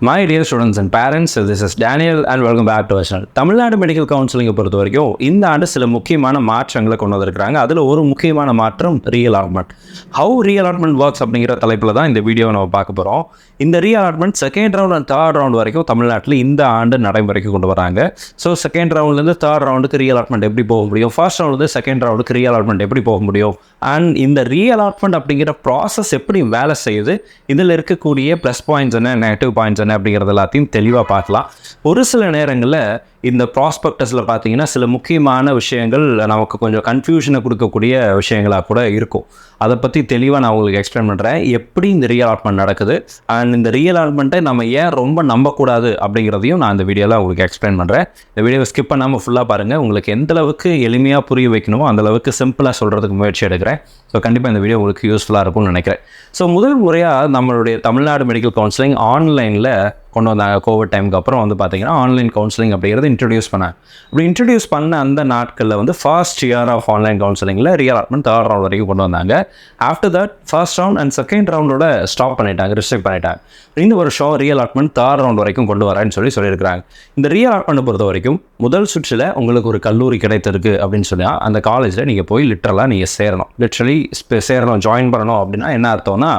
My dear students and parents, this is Daniel and welcome back to our channel. Tamil Nadu medical கவுன்சிலிங்கை பொறுத்த வரைக்கும் இந்த ஆண்டு சில முக்கியமான மாற்றங்களை கொண்டு வந்திருக்கிறாங்க. அதில் ஒரு முக்கியமான மாற்றம் ரீஅலாட்மெண்ட். ஹவு ரீஅலாட்மெண்ட் ஒர்க்ஸ் அப்படிங்கிற தலைப்பில் தான் இந்த வீடியோவை நம்ம பார்க்க போகிறோம். இந்த reallotment second round and third round வரைக்கும் தமிழ்நாட்டில் இந்த ஆண்டு நடைமுறைக்கு கொண்டு வராங்க. ஸோ செகண்ட் ரவுண்ட்லேருந்து தேர்ட் ரவுண்டுக்கு ரீஅலாட்மெண்ட் எப்படி போக முடியும், ஃபர்ஸ்ட் ரவுண்ட்லேருந்து செகண்ட் ரவுண்டுக்கு ரீஅலாட்மெண்ட் எப்படி போக முடியும், அண்ட் இந்த ரீஅலாட்மெண்ட் அப்படிங்கிற ப்ராசஸ் எப்படி வேலை செய்யுது, இதில் இருக்கக்கூடிய ப்ளஸ் பாயிண்ட்ஸ் என்ன, நெகட்டிவ் பாயிண்ட்ஸ் என்ன அப்படிங்கிறது எல்லாத்தையும் தெளிவாக பார்க்கலாம். ஒரு சில நேரங்களில் இந்த ப்ராஸ்பெக்டஸில் பார்த்தீங்கன்னா சில முக்கியமான விஷயங்கள் நமக்கு கொஞ்சம் கன்ஃபியூஷனை கொடுக்கக்கூடிய விஷயங்களாக கூட இருக்கும். அதை பற்றி தெளிவாக நான் உங்களுக்கு எக்ஸ்பிளைன் பண்ணுறேன். எப்படி இந்த ரீஅலாட்மெண்ட் நடக்குது அண்ட் இந்த ரீஅலாட்மெண்ட்டை நம்ம ஏன் ரொம்ப நம்பக்கூடாது அப்படிங்கிறதையும் நான் இந்த வீடியோவில் உங்களுக்கு எக்ஸ்பிளைன் பண்ணுறேன். இந்த வீடியோவை ஸ்கிப் பண்ணாமல் ஃபுல்லாக பாருங்கள். உங்களுக்கு எந்த அளவுக்கு எளிமையாக புரிய வைக்கணுமோ அந்தளவுக்கு சிம்பிளாக சொல்கிறதுக்கு முயற்சி எடுக்கிறேன். ஸோ கண்டிப்பாக இந்த வீடியோ உங்களுக்கு யூஸ்ஃபுல்லாக இருக்கும்னு நினைக்கிறேன். ஸோ முதல் முறையாக நம்மளுடைய தமிழ்நாடு மெடிக்கல் கவுன்சிலிங் ஆன்லைனில் கொண்டு வந்தாங்க. கோவிட் டைமுக்கு அப்புறம் வந்து பார்த்தீங்கன்னா ஆன்லைன் கவுன்சிலிங் அப்படிங்கிறது இன்ட்ரடியூஸ் பண்ணாங்க. அப்படி இன்ட்ரடியூஸ் பண்ண அந்த நாட்களில் வந்து ஃபர்ஸ்ட் இயர் ஆஃப் ஆன்லைன் கவுன்சிலிங்கில் ரீஅலாட்மெண்ட் தேர்ட் ரவுண்ட் வரைக்கும் கொண்டு வந்தாங்க. After that first round and second ரவுண்டோட ஸ்டாப் பண்ணிட்டாங்க, ரெஸ்ட்ரிக்ட் பண்ணிட்டாங்க. இந்த வருஷம் ரீஅலாட்மெண்ட் தேர்ட் ரவுண்ட் வரைக்கும் கொண்டு வரேன்னு சொல்லியிருக்கிறாங்க. இந்த ரீஅலாட்மெண்ட்டை பொறுத்த வரைக்கும் முதல் சுற்றில் உங்களுக்கு ஒரு கல்லூரி கிடைத்திருக்கு அப்படின்னு சொன்னால் அந்த காலேஜில் நீங்கள் போய் லிட்டரலாக நீங்கள் சேரணும். லிட்ரலி சேரணும், ஜாயின் பண்ணணும். அப்படின்னா என்ன அர்த்தம்னா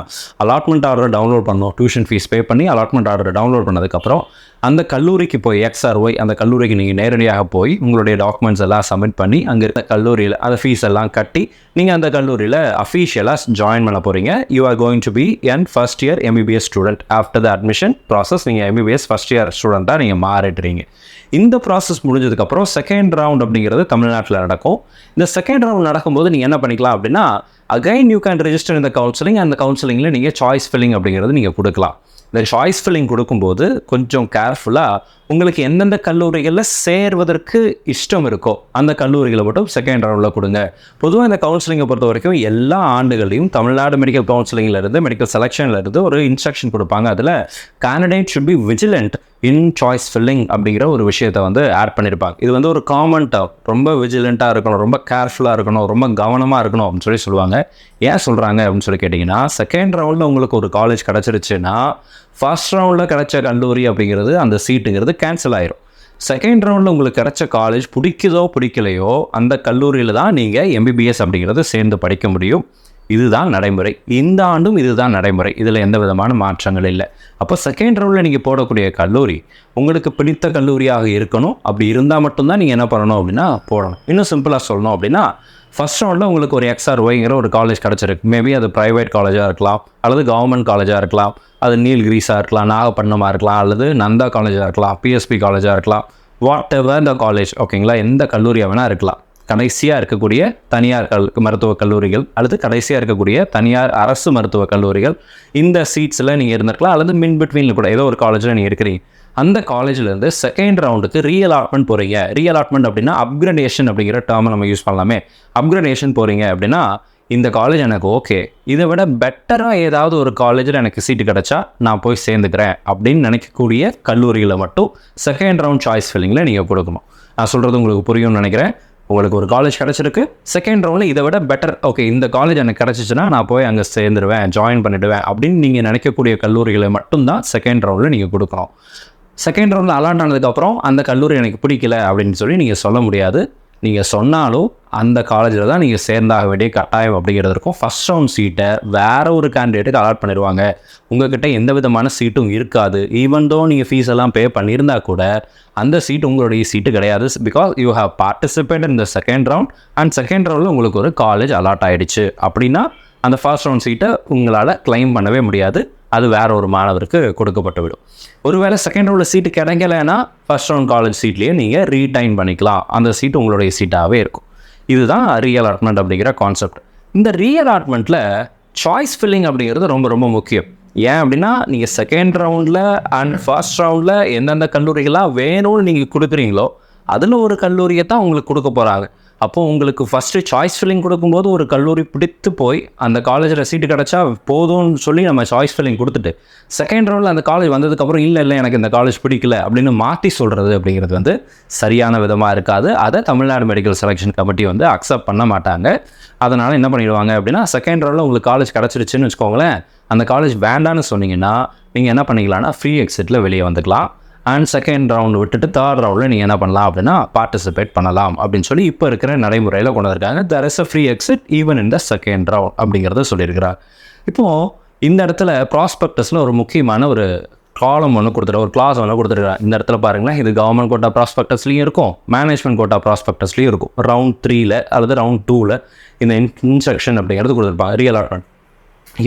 அலாட்மெண்ட் ஆர்டரை டவுன்லோட் பண்ணணும். டியூஷன் ஃபீஸ் பே பண்ணி அலாட்மெண்ட் ஆர்டரை டவுன்லோட் பண்ணதுக்கப்புறம் அந்த கல்லூரிக்கு போய் XRY அந்த கல்லூரிக்கு நீங்கள் நேரடியாக போய் உங்களுடைய டாக்குமெண்ட்ஸ் எல்லாம் சப்மிட் பண்ணி அங்கே இருக்க கல்லூரியில் அந்த ஃபீஸ் எல்லாம் கட்டி நீங்கள் அந்த கல்லூரியில் அஃபீஷியலாக ஜாயின் பண்ண போகிறீங்க. You are going to be first year MBBS student. After the admission process நீங்கள் MBBS ஃபர்ஸ்ட் இயர் ஸ்டூடெண்ட்டாக நீங்கள் மாறிடுறீங்க. இந்த ப்ராசஸ் முடிஞ்சதுக்கப்புறம் செகண்ட் ரவுண்ட் அப்படிங்கிறது தமிழ்நாட்டில் நடக்கும். இந்த செகண்ட் ரவுண்ட் நடக்கும்போது நீங்கள் என்ன பண்ணிக்கலாம் அப்படின்னா அகைன் யூ கேன் ரெஜிஸ்டர் இந்த கவுன்சிலிங். அந்த கவுன்சிலிங்கில் நீங்கள் சாய்ஸ் ஃபில்லிங் அப்படிங்கிறது நீங்கள் கொடுக்கலாம். இந்த சாய்ஸ் ஃபில்லிங் கொடுக்கும்போது கொஞ்சம் கேர்ஃபுல்லாக உங்களுக்கு எந்தெந்த கல்லூரிகளில் சேர்வதற்கு இஷ்டம் இருக்கோ அந்த கல்லூரிகளை மட்டும் செகண்ட் ரவுண்டில் கொடுங்க. பொதுவாக இந்த கவுன்சிலிங்கை பொறுத்த வரைக்கும் எல்லா ஆண்டுகளையும் தமிழ்நாடு மெடிக்கல் கவுன்சிலிங்கிலேருந்து மெடிக்கல் செலெக்ஷன்லேருந்து ஒரு இன்ஸ்ட்ரக்ஷன் கொடுப்பாங்க. அதில் candidate should be vigilant in choice filling அப்படிங்கிற ஒரு விஷயத்தை வந்து ஆட் பண்ணியிருப்பாங்க. இது வந்து ஒரு காமன் டர்ம். ரொம்ப விஜிலண்ட்டாக இருக்கணும், ரொம்ப கேர்ஃபுல்லாக இருக்கணும், ரொம்ப கவனமாக இருக்கணும் அப்படின்னு சொல்லுவாங்க. ஏன் சொல்கிறாங்க அப்படின்னு கேட்டிங்கன்னா செகண்ட் ரவுண்டில் உங்களுக்கு ஒரு காலேஜ் கிடச்சிருச்சுன்னா ஃபர்ஸ்ட் ரவுண்டில் கிடைச்ச கல்லூரி அப்படிங்கிறது அந்த சீட்டுங்கிறது கேன்சல் ஆயிரும். செகண்ட் ரவுண்டில் உங்களுக்கு கிடைச்ச காலேஜ் பிடிக்குதோ பிடிக்கலையோ அந்த கல்லூரியில் தான் நீங்கள் MBBS அப்படிங்கிறது சேர்ந்து படிக்க முடியும். இதுதான் நடைமுறை. இந்த ஆண்டும் இதுதான் நடைமுறை. இதில் எந்த விதமான மாற்றங்கள் இல்லை. அப்போ செகண்ட் ரவுண்டில் நீங்கள் போடக்கூடிய கல்லூரி உங்களுக்கு பிடித்த கல்லூரியாக இருக்கணும். அப்படி இருந்தால் மட்டும்தான் நீங்கள் என்ன பண்ணணும் அப்படின்னா போடணும். இன்னும் சிம்பிளாக சொல்லணும் அப்படின்னா ஃபர்ஸ்ட் ரவுண்டில் உங்களுக்கு ஒரு XRYங்கிற ஒரு காலேஜ் கிடச்சிருக்கு. மேபி அது ப்ரைவேட் காலேஜாக இருக்கலாம், அல்லது கவர்மெண்ட் காலேஜாக இருக்கலாம், அது நீல்கிரிஸாக இருக்கலாம், நாகப்பட்டினமாக இருக்கலாம், அல்லது நந்தா காலேஜாக இருக்கலாம், PSP காலேஜாக இருக்கலாம், வாட் எவர் த காலேஜ், ஓகேங்களா, எந்த கல்லூரியாக வேணால் இருக்கலாம். கடைசியாக இருக்கக்கூடிய தனியார் மருத்துவக் கல்லூரிகள் அல்லது கடைசியாக இருக்கக்கூடிய தனியார் அரசு மருத்துவக் கல்லூரிகள் இந்த சீட்ஸில் நீங்கள் இருந்திருக்கலாம், அல்லது மின் பிட்வீனில் கூட ஏதோ ஒரு காலேஜில் நீங்கள் இருக்கிறீங்க. அந்த காலேஜ்லேருந்து செகண்ட் ரவுண்டுக்கு ரீஅலாட்மெண்ட் போகிறீங்க. ரீஅலாட்மெண்ட் அப்படின்னா அப்கிரேடேஷன் அப்படிங்கிற டேர்மை நம்ம யூஸ் பண்ணலாமே. அப்கிரேடேஷன் போகிறீங்க அப்படின்னா இந்த காலேஜ் எனக்கு ஓகே, இதை விட பெட்டராக ஏதாவது ஒரு காலேஜில் எனக்கு சீட்டு கிடச்சா நான் போய் சேர்ந்துக்கிறேன் அப்படின்னு நினைக்கக்கூடிய கல்லூரிகளை மட்டும் செகண்ட் ரவுண்ட் சாய்ஸ் ஃபில்லிங்கில் நீங்கள் கொடுக்கணும். நான் சொல்கிறது உங்களுக்கு புரியும்னு நினைக்கிறேன். உங்களுக்கு ஒரு காலேஜ் கிடச்சிருக்கு, செகண்ட் ரவுண்டில் இதை விட பெட்டர், ஓகே இந்த காலேஜ் எனக்கு கிடச்சிச்சின்னா நான் போய் அங்கே சேர்ந்துருவேன், ஜாயின் பண்ணிவிடுவேன் அப்படின்னு நீங்கள் நினைக்கக்கூடிய கல்லூரிகளை மட்டும்தான் செகண்ட் ரவுண்டில் நீங்கள் கொடுக்கணும். செகண்ட் ரவுண்டில் அலாட் ஆனதுக்கப்புறம் அந்த கல்லூரி எனக்கு பிடிக்கல அப்படின்னு சொல்லி நீங்கள் சொல்ல முடியாது. நீங்கள் சொன்னாலும் அந்த காலேஜில் தான் நீங்கள் சேர்ந்தாக வேண்டிய கட்டாயம் அப்படிங்கிறது இருக்கும். ஃபஸ்ட் ரவுண்ட் சீட்டை வேறு ஒரு கேண்டிடேட்டுக்கு அலாட் பண்ணிடுவாங்க. உங்கள்கிட்ட எந்த விதமான சீட்டும் இருக்காது. ஈவன் தோ நீங்கள் ஃபீஸ் எல்லாம் பே பண்ணியிருந்தால் கூட அந்த சீட் உங்களுடைய சீட்டு கிடையாது. Because you have participate in the second round and second ரவுண்டில் உங்களுக்கு ஒரு காலேஜ் அலாட் ஆகிடுச்சு அப்படின்னா அந்த ஃபர்ஸ்ட் ரவுண்ட் சீட்டை உங்களால் கிளைம் பண்ணவே முடியாது. அது வேற ஒரு மாணவருக்கு கொடுக்கப்பட்டு விடும். ஒருவேளை செகண்ட் ரவுண்டில் சீட்டு கிடைக்கலைன்னா ஃபர்ஸ்ட் ரவுண்ட் காலேஜ் சீட்லேயே நீங்கள் ரீடைன் பண்ணிக்கலாம். அந்த சீட்டு உங்களுடைய சீட்டாகவே இருக்கும். இதுதான் ரீஅலாட்மெண்ட் அப்படிங்கிற கான்செப்ட். இந்த ரீஅலாட்மெண்ட்டில் சாய்ஸ் ஃபில்லிங் அப்படிங்கிறது ரொம்ப ரொம்ப முக்கியம். ஏன் அப்படின்னா நீங்கள் செகண்ட் ரவுண்டில் அண்ட் ஃபர்ஸ்ட் ரவுண்டில் எந்தெந்த கல்லூரிகளாக வேணும்னு நீங்கள் கொடுக்குறீங்களோ அதில் ஒரு கல்லூரியை தான் உங்களுக்கு கொடுக்க போகிறாங்க. அப்போது உங்களுக்கு ஃபஸ்ட்டு சாய்ஸ் ஃபில்லிங் கொடுக்கும்போது ஒரு கல்லூரி பிடித்து போய் அந்த காலேஜில் சீட்டு கிடச்சா போதும்னு சொல்லி நம்ம சாய்ஸ் ஃபில்லிங் கொடுத்துட்டு செகண்ட் ரவுண்டில் அந்த காலேஜ் வந்ததுக்கப்புறம் இல்லை எனக்கு இந்த காலேஜ் பிடிக்கல அப்படின்னு மாற்றி சொல்கிறது அப்படிங்கிறது வந்து சரியான விதமாக இருக்காது. அதை தமிழ்நாடு மெடிக்கல் செலெக்ஷன் கமிட்டி வந்து அக்செப்ட் பண்ண மாட்டாங்க. அதனால் என்ன பண்ணிடுவாங்க அப்படின்னா செகண்ட் ரவுண்டில் உங்களுக்கு காலேஜ் கிடச்சிருச்சுன்னு வச்சுக்கோங்களேன், அந்த காலேஜ் வேண்டான்னு சொன்னீங்கன்னா நீங்கள் என்ன பண்ணிக்கலாம்னா ஃப்ரீ எக்ஸிட்டில் வெளியே வந்துக்கலாம். அண்ட் செகண்ட் ரவுண்டு விட்டுட்டு தேர்ட் ரவுண்டில் நீங்கள் என்ன பண்ணலாம் அப்படின்னா பார்ட்டிசிபேட் பண்ணலாம் அப்படின்னு சொல்லி இப்போ இருக்கிற நடைமுறையில் கொண்டு வந்திருக்காங்க. There is a free exit even in the second round அப்படிங்கிறத சொல்லியிருக்கிறார். இப்போது இந்த இடத்துல ப்ராஸ்பெக்டஸில் ஒரு முக்கியமான ஒரு காலம் ஒன்று கொடுத்துரு, ஒரு கிளாஸ் ஒன்று கொடுத்துருக்காங்க. இந்த இடத்துல பாருங்களேன், இது கவர்மெண்ட் கோட்டா ப்ராஸ்பெக்டஸ்லையும் இருக்கும், மேனேஜ்மெண்ட் கோட்டா ப்ராஸ்பெக்டஸ்லையும் இருக்கும். ரவுண்ட் 3ல் அல்லது ரவுண்ட் 2ல் இந்த இன்ஸ்ட்ரக்ஷன் அப்படிங்கிறது கொடுத்துருப்பாங்க. Reallotment.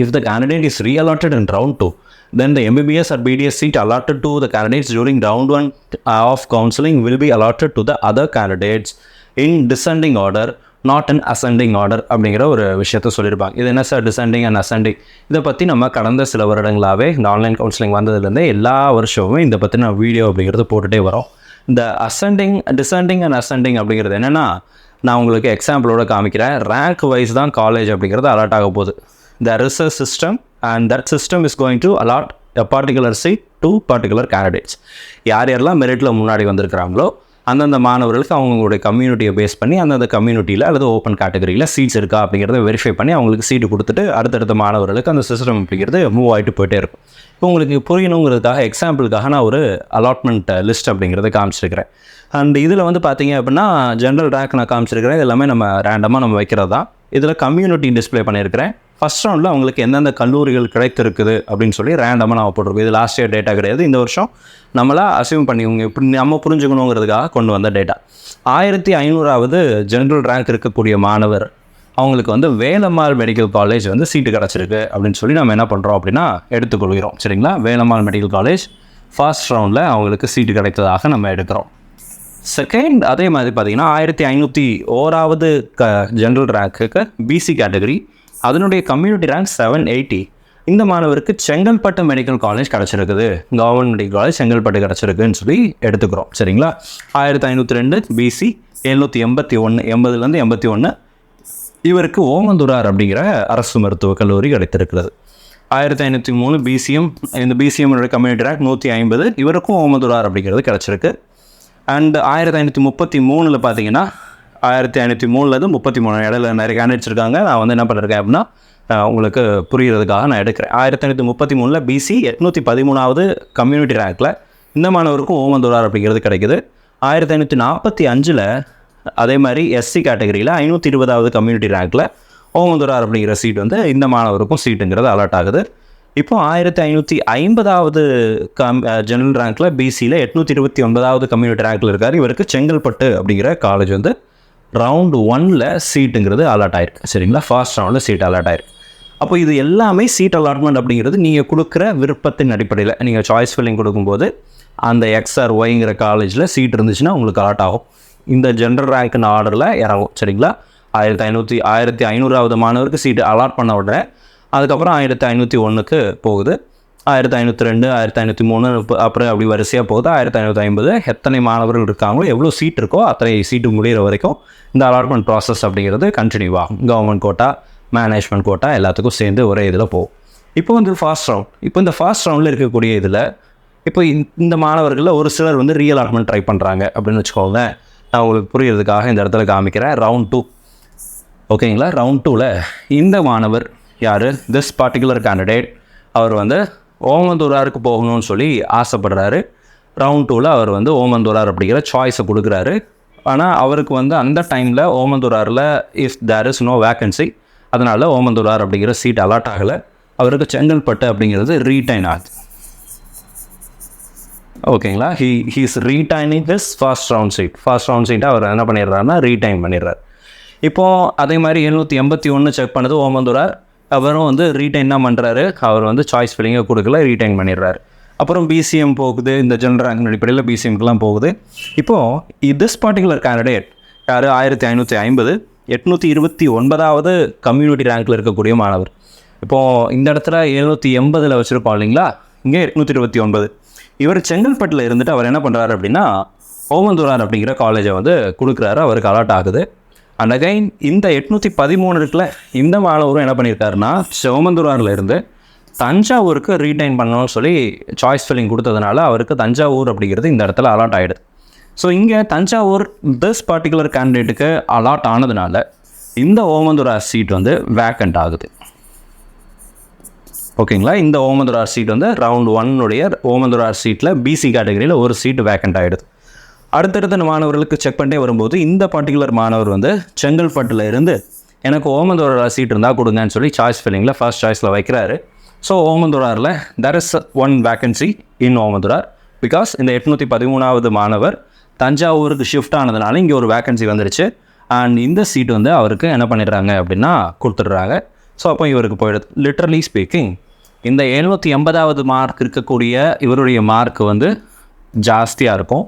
If the candidate is re-allotted in round 2, then the MBBS or BDS seat allotted to the candidates during round 1 of counseling will be allotted to the other candidates in descending order, not in ascending order அப்படிங்கிற ஒரு விஷயத்த சொல்லியிருப்பாங்க. இது என்ன sir descending and ascending? இதை பற்றி நம்ம கடந்த சில வருடங்களாகவே இந்த ஆன்லைன் கவுன்சிலிங் வந்ததுலேருந்தே எல்லா வருஷமும் இதை பற்றி நான் வீடியோ அப்படிங்கிறது போட்டுகிட்டே வரோம். இந்த டிசெண்டிங் அண்ட் அசெண்டிங் அப்படிங்கிறது என்னென்னா, நான் உங்களுக்கு எக்ஸாம்பிளோட காமிக்கிறேன். ரேங்க் வைஸ் தான் காலேஜ் அப்படிங்கிறது அலாட் ஆக போகுது. There is a system and that system is going to allot a particular seat to particular candidates. யாரெல்லாம் மெரிட்டில் முன்னாடி வந்திருக்கிறாங்களோ அந்தந்த மாணவர்களுக்கு அவங்களுடைய கம்யூனிட்டியை பேஸ் பண்ணி அந்தந்த கம்யூனிட்டியில் அல்லது ஓப்பன் கேட்டகரியில் சீட்ஸ் இருக்கா அப்படிங்கிறத வெரிஃபை பண்ணி அவங்களுக்கு சீட்டு கொடுத்துட்டு அடுத்தடுத்த மாணவர்களுக்கு அந்த சிஸ்டம் அப்படிங்கிறது மூவ் ஆகிட்டு போயிட்டே இருக்கும். இப்போ உங்களுக்கு புரியணுங்கிறதுக்காக எக்ஸாம்பிளுக்காக நான் ஒரு அலாட்மெண்ட் லிஸ்ட் அப்படிங்கிறத காமிச்சிருக்கிறேன். அண்ட் இதில் வந்து பார்த்தீங்க அப்படின்னா ஜென்ரல் ரேங்க் நான் காமிச்சிருக்கிறேன். இது எல்லாமே நம்ம ரேண்டமாக நம்ம வைக்கிறது தான். இதில் கம்யூனிட்டி டிஸ்பிளே பண்ணியிருக்கிறேன். ஃபஸ்ட் ரவுண்டில் அவங்களுக்கு எந்தெந்த கல்லூரிகள் கிடைத்திருக்குது அப்படின்னு சொல்லி ரேண்டமாக நம்ம போட்டிருக்கோம். இது லாஸ்ட் இயர் டேட்டா கிடையாது, இந்த வருஷம் நம்மளா அசியூம் பண்ணிக்கோங்க, இப்படி நம்ம புரிஞ்சுக்கணுங்கிறதுக்காக கொண்டு வந்த டேட்டா. 1500வது ஜென்ரல் ரேங்க் இருக்கக்கூடிய மாணவர் அவங்களுக்கு வந்து வேலம்மாள் மெடிக்கல் காலேஜ் வந்து சீட்டு கிடச்சிருக்கு அப்படின்னு சொல்லி நம்ம என்ன பண்ணுறோம் அப்படின்னா எடுத்துக்கொள்கிறோம். சரிங்களா? வேலம்மாள் மெடிக்கல் காலேஜ் ஃபர்ஸ்ட் ரவுண்டில் அவங்களுக்கு சீட்டு கிடைத்ததாக நம்ம எடுக்கிறோம். செகண்ட் அதே மாதிரி பார்த்தீங்கன்னா 1501வது ஜென்ரல் ரேங்க்குக்கு பிசி கேட்டகரி, அதனுடைய கம்யூனிட்டி ரேங்க் 780. இந்த மாணவருக்கு செங்கல்பட்டு மெடிக்கல் காலேஜ் கிடச்சிருக்குது, கவர்மெண்ட் மெடிக்கல் காலேஜ் செங்கல்பட்டு கிடச்சிருக்குன்னு சொல்லி எடுத்துக்கிறோம். சரிங்களா? 1502 பிசி 781, 80லேருந்து 81 இவருக்கு ஓமந்தூரார் அப்படிங்கிற அரசு மருத்துவக் கல்லூரி கிடைத்திருக்கிறது. 1503 பிசிஎம், இந்த பிசிஎம்மோட கம்யூனிட்டி ரேங்க் 150, இவருக்கும் ஓமந்தூரார் அப்படிங்கிறது கிடச்சிருக்கு. அண்ட் 1533 பார்த்தீங்கன்னா 1503லேருந்து 33 இடையில நிறைய கேண்டிடேட்ஸ் இருக்காங்க. நான் வந்து என்ன பண்ணியிருக்கேன் அப்படின்னா உங்களுக்கு புரிகிறதுக்காக நான் எடுக்கிறேன். 1533 பிசி 813வது கம்யூனிட்டி ரேங்க்கில் இந்த மாணவருக்கும் ஓமந்தூரார் அப்படிங்கிறது கிடைக்குது. 1545 அதே மாதிரி எஸ்சி கேட்டகரியில் 520வது கம்யூனிட்டி ரேங்க்கில் ஓமந்தூரார் அப்படிங்கிற சீட் வந்து இந்த மாணவருக்கும் சீட்டுங்கிறது அலாட் ஆகுது. இப்போ 1550வது ஜெனரல் ரேங்க்கில் பிசியில் 829வது கம்யூனிட்டி ரேங்க்கில் இருக்கார். இவருக்கு செங்கல்பட்டு அப்படிங்கிற காலேஜ் வந்து ரவுண்டு 1ல் சீட்டுங்கிறது அலாட் ஆயிருக்கு. சரிங்களா? ஃபர்ஸ்ட் ரவுண்டில் சீட் அலாட் ஆயிருக்கு. அப்போ இது எல்லாமே சீட் அலாட்மெண்ட் அப்படிங்கிறது நீங்கள் கொடுக்குற விருப்பத்தின் அடிப்படையில் நீங்கள் சாய்ஸ் ஃபில்லிங் கொடுக்கும்போது அந்த எக்ஸ்ஆர் ஒய்ங்கிற காலேஜில் சீட் இருந்துச்சுன்னா உங்களுக்கு அலாட் ஆகும். இந்த ஜென்ரல் ரேங்க்னு ஆர்டரில் இறங்கும். சரிங்களா? 1500வது மாணவருக்கு சீட்டு அலாட் பண்ண உடனே அதுக்கப்புறம் 1501க்கு போகுது, 1502, 1503 அப்புறம் அப்படி வரிசையாக போகுது. 1550 எத்தனை மாணவர்கள் இருக்காங்களோ எவ்வளோ சீட் இருக்கோ அத்தனை சீட்டு முடிகிற வரைக்கும் இந்த அலாட்மெண்ட் ப்ராசஸ் அப்படிங்கிறது கண்டினியூ ஆகும். கவர்மெண்ட் கோட்டா, மேனேஜ்மெண்ட் கோட்டா எல்லாத்துக்கும் சேர்ந்து ஒரே இதில் போகும். இப்போ வந்து ஃபாஸ்ட் ரவுண்ட், இப்போ இந்த ஃபாஸ்ட் ரவுண்டில் இருக்கக்கூடிய இதில் இப்போ இந்த மாணவர்களில் ஒரு சிலர் வந்து ரீஅலாட்மெண்ட் ட்ரை பண்ணுறாங்க அப்படின்னு வச்சுக்கோங்க. நான் உங்களுக்கு புரியறதுக்காக இந்த இடத்துல காமிக்கிறேன். ரவுண்ட் 2 ஓகேங்களா? ரவுண்ட் 2ல் இந்த மாணவர் யார், திஸ் பர்டிகுலர் கேண்டிடேட், அவர் வந்து ஓமந்தூராருக்கு போகணும்னு சொல்லி ஆசைப்படுறாரு. ரவுண்ட் 2ல் அவர் வந்து ஓமந்தூரார் அப்படிங்கிற சாய்ஸை கொடுக்குறாரு. ஆனால் அவருக்கு வந்து அந்த டைமில் ஓமந்தூராரில் if there is no vacancy, அதனால் ஓமந்தூரார் அப்படிங்கிற சீட் அலாட் ஆகலை. அவருக்கு செங்கல்பட்டு அப்படிங்கிறது ரீடைன் ஆகுது. ஓகேங்களா? He's retaining this first round சீட்டை அவர் என்ன பண்ணிடுறாருன்னா ரீடைன் பண்ணிடுறார். இப்போது அதே மாதிரி 781 செக் பண்ணது ஓமந்தூரார், அவரும் வந்து ரீடைன் தான் பண்ணுறாரு. அவர் வந்து சாய்ஸ் ஃபில்லிங்கை கொடுக்கல, ரீடைன் பண்ணிடுறாரு. அப்புறம் பிசிஎம் போகுது, இந்த ஜென்ரல் ரேங்க் அடிப்படையில் பிசிஎம்க்குலாம் போகுது. இப்போது திஸ் பர்டிகுலர் கேண்டிடேட் யார், 1550 829வது கம்யூனிட்டி ரேங்க்கில் இருக்கக்கூடிய மாணவர். இப்போது இந்த இடத்துல 780 வச்சுருக்கோம் இல்லைங்களா, இங்கே 829. இவர் செங்கல்பட்டில் இருந்துட்டு அவர் என்ன பண்ணுறாரு அப்படின்னா ஓமந்தூரார் அப்படிங்கிற காலேஜை வந்து கொடுக்குறாரு, அவருக்கு அலாட் ஆகுது. அண்ட் அகைன் இந்த 813 இருக்குல்ல, இந்த மாணவரும் என்ன பண்ணியிருக்காருன்னா ஓமந்தூராரில் இருந்து தஞ்சாவூருக்கு ரீடைன் பண்ணணும்னு சொல்லி சாய்ஸ் ஃபில்லிங் கொடுத்ததுனால அவருக்கு தஞ்சாவூர் அப்படிங்கிறது இந்த இடத்துல அலாட் ஆகிடுது. ஸோ இங்கே தஞ்சாவூர் திஸ் பர்டிகுலர் கேண்டிடேட்டுக்கு அலாட் ஆனதுனால இந்த ஓமந்தூரார் சீட் வந்து வேக்கண்ட் ஆகுது. ஓகேங்களா. இந்த ஓமந்தூரார் சீட் வந்து ரவுண்ட் 1 ஓமந்தூரார் சீட்டில் பிசி கேட்டகரியில் ஒரு சீட் வேக்கண்ட் ஆகிடுது. அடுத்தடுத்த மாணவர்களுக்கு செக் பண்ணிட்டே வரும்போது இந்த பர்டிகுலர் மாணவர் வந்து செங்கல்பட்டில் இருந்து எனக்கு ஓமந்தூரார் சீட் இருந்தால் கொடுங்கன்னு சொல்லி சாய்ஸ் ஃபில்லிங்கில் ஃபர்ஸ்ட் சாய்ஸில் வைக்கிறாரு. ஸோ ஓமந்தூராரில் there is one vacancy in Omandurar. Because இந்த 813வது மாணவர் தஞ்சாவூருக்கு ஷிஃப்ட் ஆனதுனால இங்கே ஒரு வேக்கன்சி வந்துருச்சு. அண்ட் இந்த சீட் வந்து அவருக்கு என்ன பண்ணிடுறாங்க அப்படின்னா கொடுத்துட்றாங்க. ஸோ அப்போ இவருக்கு போயிடுது. லிட்ரலி ஸ்பீக்கிங் இந்த 780வது மார்க் இருக்கக்கூடிய இவருடைய மார்க் வந்து ஜாஸ்தியாக இருக்கும்.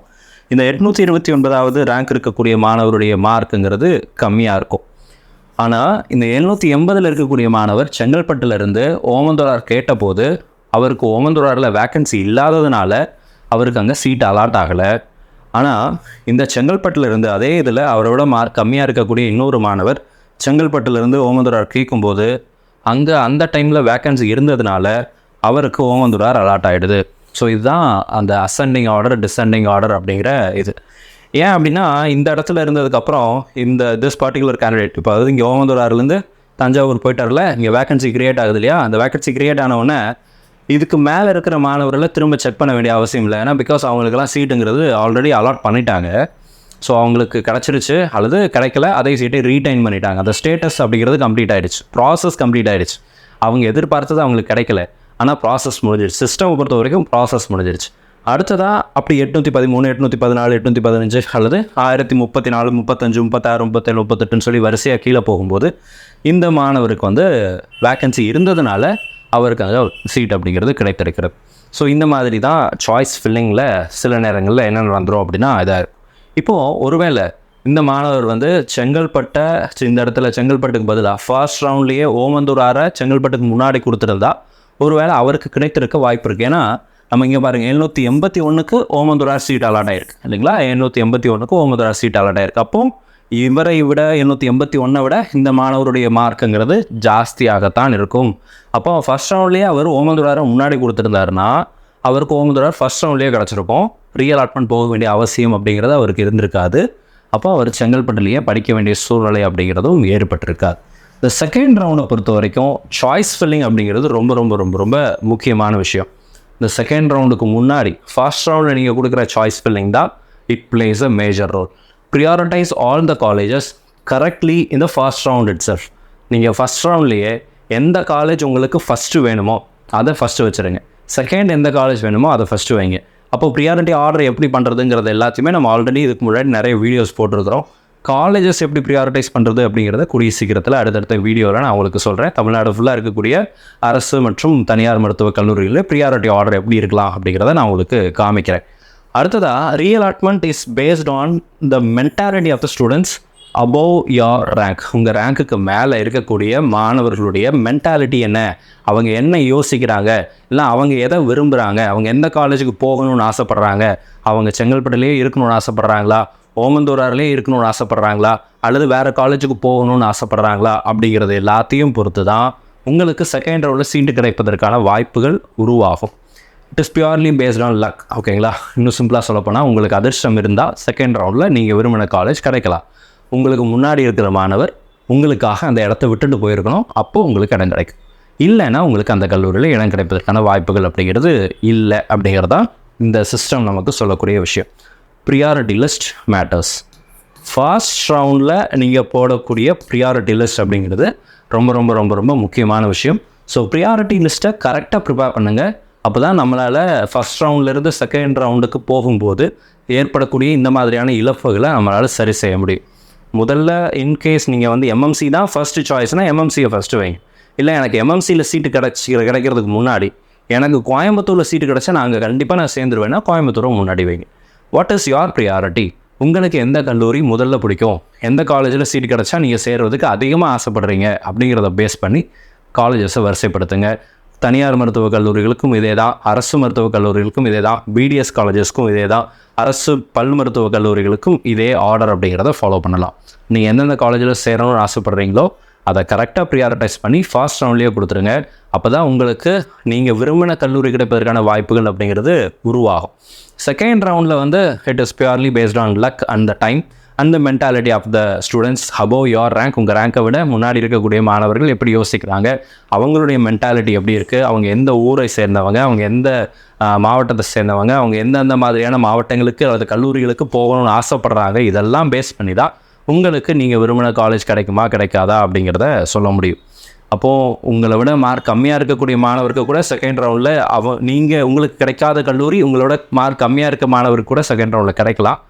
இந்த 829வது ரேங்க் இருக்கக்கூடிய மாணவருடைய மார்க்குங்கிறது கம்மியாக இருக்கும். ஆனால் இந்த 780 இருக்கக்கூடிய மாணவர் செங்கல்பட்டிலிருந்து ஓமந்தூரார் கேட்டபோது அவருக்கு ஓமந்தூராரில் வேக்கன்சி இல்லாததுனால அவருக்கு அங்கே சீட் அலாட் ஆகலை. ஆனால் இந்த செங்கல்பட்டிலிருந்து அதே இதில் அவரோட மார்க் கம்மியாக இருக்கக்கூடிய இன்னொரு மாணவர் செங்கல்பட்டிலிருந்து ஓமந்தூரார் கேட்கும்போது அங்கே அந்த டைமில் வேக்கன்சி இருந்ததுனால அவருக்கு ஓமந்தூரார் அலாட் ஆகிடுது. ஸோ இதுதான் அந்த அசெண்டிங் ஆர்டர் டிசெண்டிங் ஆர்டர் அப்படிங்கிற இது. ஏன் அப்படின்னா இந்த இடத்துல இருந்ததுக்கப்புறம் இந்த திஸ் பர்டிகுலர் கேண்டிடேட் இப்போ அதாவது இங்கே ஓமந்தூரார்லேருந்து தஞ்சாவூர் போயிட்டார்ல, இங்கே வேக்கன்சி க்ரியேட் ஆகுது இல்லையா, அந்த வேக்கன்சி க்ரியேட் ஆனவுடனே இதுக்கு மேலே இருக்கிற மாணவர்களை திரும்ப செக் பண்ண வேண்டிய அவசியம் இல்லை. ஏன்னா பிகாஸ் அவங்களுக்கெல்லாம் சீட்டுங்கிறது ஆல்ரெடி அலாட் பண்ணிட்டாங்க. ஸோ அவங்களுக்கு கிடச்சிருச்சு அல்லது கிடைக்கல, அதே சீட்டை ரீடைன் பண்ணிட்டாங்க. அந்த ஸ்டேட்டஸ் அப்படிங்கிறது கம்ப்ளீட் ஆகிடுச்சு, ப்ராசஸ் கம்ப்ளீட் ஆகிடுச்சு. அவங்க எதிர்பார்த்தது அவங்களுக்கு கிடைக்கல, ஆனால் ப்ராசஸ் முடிஞ்சிடுச்சு. சிஸ்டம் பொறுத்த வரைக்கும் ப்ராசஸ் முடிஞ்சிடுச்சு. அடுத்ததாக அப்படி 813 814 815 அல்லது 1034 35 36 37 38ன்னு சொல்லி வரிசையாக கீழே போகும்போது இந்த மாணவருக்கு வந்து வேக்கன்சி இருந்ததுனால அவருக்கு அங்கே சீட் அப்படிங்கிறது கிடைத்திருக்கிறது. ஸோ இந்த மாதிரி தான் சாய்ஸ் ஃபில்லிங்கில் சில நேரங்களில் என்ன வந்துடும் அப்படின்னா இதாக. இப்போது ஒருவேளை இந்த மாணவர் வந்து செங்கல்பட்டை இந்த இடத்துல செங்கல்பட்டுக்கு பதிலாக ஃபர்ஸ்ட் ரவுண்ட்லேயே ஓமந்தூராரை செங்கல்பட்டுக்கு முன்னாடி கொடுத்துருந்தா ஒருவேளை அவருக்கு கிடைத்திருக்க வாய்ப்பு இருக்குது. ஏன்னா நம்ம இங்கே பாருங்கள் 781க்கு ஓமந்தூரார் சீட் அலாட் ஆகிருக்கு இல்லைங்களா, 781க்கு ஓமந்தூரார் சீட் அலாட் ஆகிருக்கு. அப்போ இவரை விட 781 விட இந்த மாணவருடைய மார்க்குங்கிறது ஜாஸ்தியாகத்தான் இருக்கும். அப்போ ஃபர்ஸ்ட் ரவுண்ட்லேயே அவர் ஓமந்தூராரை முன்னாடி கொடுத்துருந்தாருன்னா அவருக்கு ஓமந்தூரார் ஃபர்ஸ்ட் ரவுண்ட்லேயே கிடச்சிருக்கும். ரீஅலாட்மெண்ட் போக வேண்டிய அவசியம் அப்படிங்கிறது அவருக்கு இருந்திருக்காது. அப்போ அவர் செங்கல்பட்டுலேயே படிக்க வேண்டிய சூழ்நிலை அப்படிங்கிறதும் ஏற்பட்டிருக்காது. இந்த செகண்ட் ரவுண்டை பொறுத்த வரைக்கும் சாய்ஸ் ஃபில்லிங் அப்படிங்கிறது ரொம்ப ரொம்ப ரொம்ப ரொம்ப முக்கியமான விஷயம். இந்த செகண்ட் ரவுண்டுக்கு முன்னாடி ஃபர்ஸ்ட் ரவுண்டில் நீங்கள் கொடுக்குற சாய்ஸ் ஃபில்லிங் தான் it plays a major role. Prioritize all the colleges correctly இந்த ஃபர்ஸ்ட் ரவுண்ட் இட் செல்ஃப். நீங்கள் ஃபர்ஸ்ட் ரவுண்ட்லேயே எந்த காலேஜ் உங்களுக்கு ஃபஸ்ட்டு வேணுமோ அதை ஃபஸ்ட்டு வச்சுருங்க. செகண்ட் எந்த காலேஜ் வேணுமோ அதை ஃபஸ்ட்டு வைங்க. அப்போ ப்ரியாரிட்டி ஆர்டர் எப்படி பண்ணுறதுங்கிறது எல்லாத்தையுமே நம்ம ஆல்ரெடி இதுக்கு முன்னாடி நிறைய வீடியோஸ் போட்டிருக்கிறோம். காலேஜஸ் எப்படி ப்ரியாரிட்டைஸ் பண்ணுறது அப்படிங்கிறத கூடிய சீக்கிரத்தில் அடுத்தடுத்த வீடியோவில் நான் உங்களுக்கு சொல்கிறேன். தமிழ்நாடு ஃபுல்லாக இருக்கக்கூடிய அரசு மற்றும் தனியார் மருத்துவக் கல்லூரிகளில் ப்ரியாரிட்டி ஆர்டர் எப்படி இருக்கலாம் அப்படிங்கிறத நான் உங்களுக்கு காமிக்கிறேன். அடுத்ததாக reallotment is based on the mentality of the students above your rank. உங்கள் ரேங்க்குக்கு மேலே இருக்கக்கூடிய மாணவர்களுடைய மென்டாலிட்டி என்ன, அவங்க என்ன யோசிக்கிறாங்க, இல்லை அவங்க எதை விரும்புகிறாங்க, அவங்க எந்த காலேஜுக்கு போகணும்னு ஆசைப்பட்றாங்க, அவங்க செங்கல்பட்டுலேயே இருக்கணும்னு ஆசைப்பட்றாங்களா, ஓமந்தூரார்லேயே இருக்கணும்னு ஆசைப்பட்றாங்களா, அல்லது வேறு காலேஜுக்கு போகணும்னு ஆசைப்பட்றாங்களா அப்படிங்கிறது எல்லாத்தையும் பொறுத்து தான் உங்களுக்கு செகண்ட் ரவுண்டில் சீட்டு கிடைப்பதற்கான வாய்ப்புகள் உருவாகும். It is purely based on luck. ஓகேங்களா, இன்னும் சிம்பிளாக சொல்லப்போனால் உங்களுக்கு அதிர்ஷ்டம் இருந்தால் செகண்ட் ரவுண்டில் நீங்கள் விரும்பின காலேஜ் கிடைக்கலாம். உங்களுக்கு முன்னாடி இருக்கிற மாணவர் உங்களுக்காக அந்த இடத்த விட்டுட்டு போயிருக்கணும், அப்போது உங்களுக்கு இடம் கிடைக்கும். இல்லைன்னா உங்களுக்கு அந்த கல்லூரியில் இடம் கிடைப்பதற்கான வாய்ப்புகள் அப்படிங்கிறது இல்லை அப்படிங்கிறதான் இந்த சிஸ்டம் நமக்கு சொல்லக்கூடிய விஷயம். Priority list matters. ஃபர்ஸ்ட் ரவுண்டில் நீங்கள் போடக்கூடிய ப்ரியாரிட்டி லிஸ்ட் அப்படிங்கிறது ரொம்ப ரொம்ப ரொம்ப ரொம்ப முக்கியமான விஷயம். ஸோ ப்ரியாரிட்டி லிஸ்ட்டை கரெக்டாக ப்ரிப்பேர் பண்ணுங்கள். அப்போ தான் நம்மளால் ஃபஸ்ட் ரவுண்ட்லேருந்து செகண்ட் ரவுண்டுக்கு போகும்போது ஏற்படக்கூடிய இந்த மாதிரியான இழப்புகளை நம்மளால் சரி செய்ய முடியும். முதல்ல இன்கேஸ் நீங்கள் வந்து எம்எம்சி தான் ஃபஸ்ட்டு சாய்ஸ்னால் எம்எம்சியை ஃபஸ்ட்டு வைங்க. இல்லை எனக்கு எம்எம்சியில் சீட்டு கிடைக்கிறதுக்கு முன்னாடி எனக்கு கோயம்புத்தூரில் சீட்டு கிடச்சா நான் கண்டிப்பாக சேர்ந்துருவேன்னா கோயம்புத்தூரை முன்னாடி வைங்க. What is your priority? உங்களுக்கு எந்த கல்லூரி முதல்ல பிடிக்கும், எந்த காலேஜில் சீட் கிடச்சா நீங்கள் சேர்வதுக்கு அதிகமாக ஆசைப்படுறீங்க அப்படிங்கிறத பேஸ் பண்ணி காலேஜஸை வரிசைப்படுத்துங்க. தனியார் மருத்துவக் கல்லூரிகளுக்கும் இதே தான், அரசு மருத்துவக் கல்லூரிகளுக்கும் இதே தான், பிடிஎஸ் காலேஜஸ்க்கும் இதே தான், அரசு பல் மருத்துவக் கல்லூரிகளுக்கும் இதே ஆர்டர் அப்படிங்கிறத ஃபாலோ பண்ணலாம். நீங்கள் எந்தெந்த காலேஜில் சேரணும்னு ஆசைப்பட்றீங்களோ அதை கரெக்டாக ப்ரியாரிட்டைஸ் பண்ணி ஃபர்ஸ்ட் ரவுண்ட்லேயே கொடுத்துருங்க. அப்போ தான் உங்களுக்கு நீங்கள் விரும்பின கல்லூரி கிடைப்பதற்கான வாய்ப்புகள் அப்படிங்கிறது உருவாகும். செகண்ட் ரவுண்டில் வந்து it is purely based on luck and the time. அந்த mentality of the students above your rank, உங்கள் ரேங்கை விட முன்னாடி இருக்கக்கூடிய மாணவர்கள் எப்படி யோசிக்கிறாங்க, அவங்களுடைய மென்டாலிட்டி எப்படி இருக்குது, அவங்க எந்த ஊரை சேர்ந்தவங்க, அவங்க எந்த மாவட்டத்தை சேர்ந்தவங்க, அவங்க எந்தெந்த மாதிரியான மாவட்டங்களுக்கு அல்லது கல்லூரிகளுக்கு போகணும்னு ஆசைப்படுறாங்க, இதெல்லாம் பேஸ் பண்ணி தான் உங்களுக்கு நீங்கள் விரும்பின காலேஜ் கிடைக்குமா கிடைக்காதா அப்படிங்கிறத சொல்ல முடியும். அப்போது உங்களை விட மார்க் கம்மியாக இருக்கக்கூடிய மாணவருக்கு கூட செகண்ட் ரவுண்டில் நீங்கள் உங்களுக்கு கிடைக்காத கல்லூரி உங்களோட மார்க் கம்மியாக இருக்க மாணவருக்கு கூட செகண்ட் ரவுண்டில் கிடைக்கலாம்.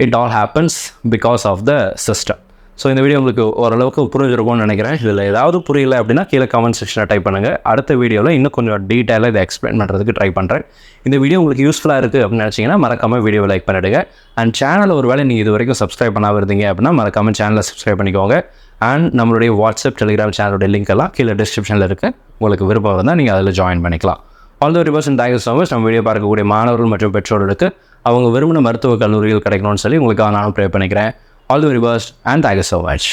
It all happens because of the system. So இந்த வீடியோ உங்களுக்கு ஓரளவுக்கு புரிஞ்சிருக்கும்னு நினைக்கிறேன். இதில் ஏதாவது புரியல அப்படின்னா கீழே கமெண்ட் செக்ஷனில் டைப் பண்ணுங்கள். அடுத்த வீடியோவில் இன்னும் கொஞ்சம் டீட்டெயிலாக இதை எக்ஸ்பிளைன் பண்ணுறதுக்கு ட்ரை பண்ணுறேன். இந்த வீடியோ உங்களுக்கு யூஸ்ஃபுல்லாக இருக்குது அப்படின்னு நினச்சிங்கன்னா மறக்காமல் வீடியோவை லைக் பண்ணிவிடுங்க. அண்ட் சேனலை ஒரு வேளை நீங்கள் இது வரைக்கும் சப்ஸ்கிரைப் பண்ணாமல் இருந்தீங்க அப்படின்னா மறக்காமல் சேனலை சப்ஸ்கிரைப் பண்ணிக்கோங்க. அண்ட் நம்மளுடைய வாட்ஸ்அப், டெலிகிராம் சேனலோட லிங்க் எல்லாம் கீழே டிஸ்கிரிப்ஷனில் இருக்குது. உங்களுக்கு விருப்பம் இருந்தால் நீங்கள் அதில் ஜாயின் பண்ணிக்கலாம். All the very best and thank you so much. நம்ம வீடியோ பார்க்கக்கூடிய மாணவர்கள் மற்றும் பெற்றோர்களுக்கு அவங்க விரும்பின மருத்துவ கல்லூரிகள் கிடைக்கணும்னு சொல்லி உங்களுக்காக நானும் ப்ரே பண்ணிக்கிறேன். All the very best and thank you so much.